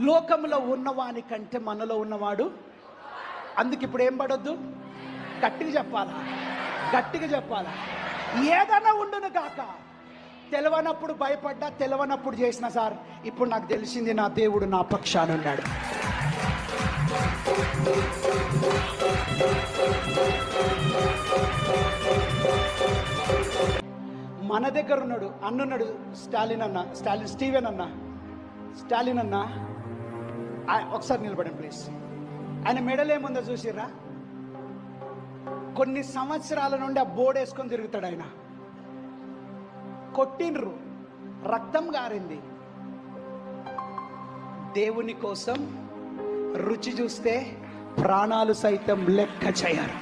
లోకంలో ఉన్నవాని కంటే మనలో ఉన్నవాడు. అందుకు ఇప్పుడు ఏం పడొద్దు, గట్టిగా చెప్పాలా, గట్టిగా చెప్పాలా. ఏదైనా ఉండును కాక, తెలవనప్పుడు భయపడ్డా, తెలవనప్పుడు చేసిన సార్, ఇప్పుడు నాకు తెలిసింది నా దేవుడు నా పక్షాన ఉన్నాడు. మన దగ్గర ఉన్నాడు అన్నున్నాడు. స్టీవెన్ అన్న ఒకసారి నిలబడండి ప్లీజ్. ఆయన మెడల్ ఏముందో చూసిర్రా? కొన్ని సంవత్సరాల నుండి ఆ బోర్డు వేసుకొని తిరుగుతాడు ఆయన. కొట్టిండ్రు, రక్తం గారింది. దేవుని కోసం రుచి చూస్తే ప్రాణాలు సైతం లెక్క చేయరు.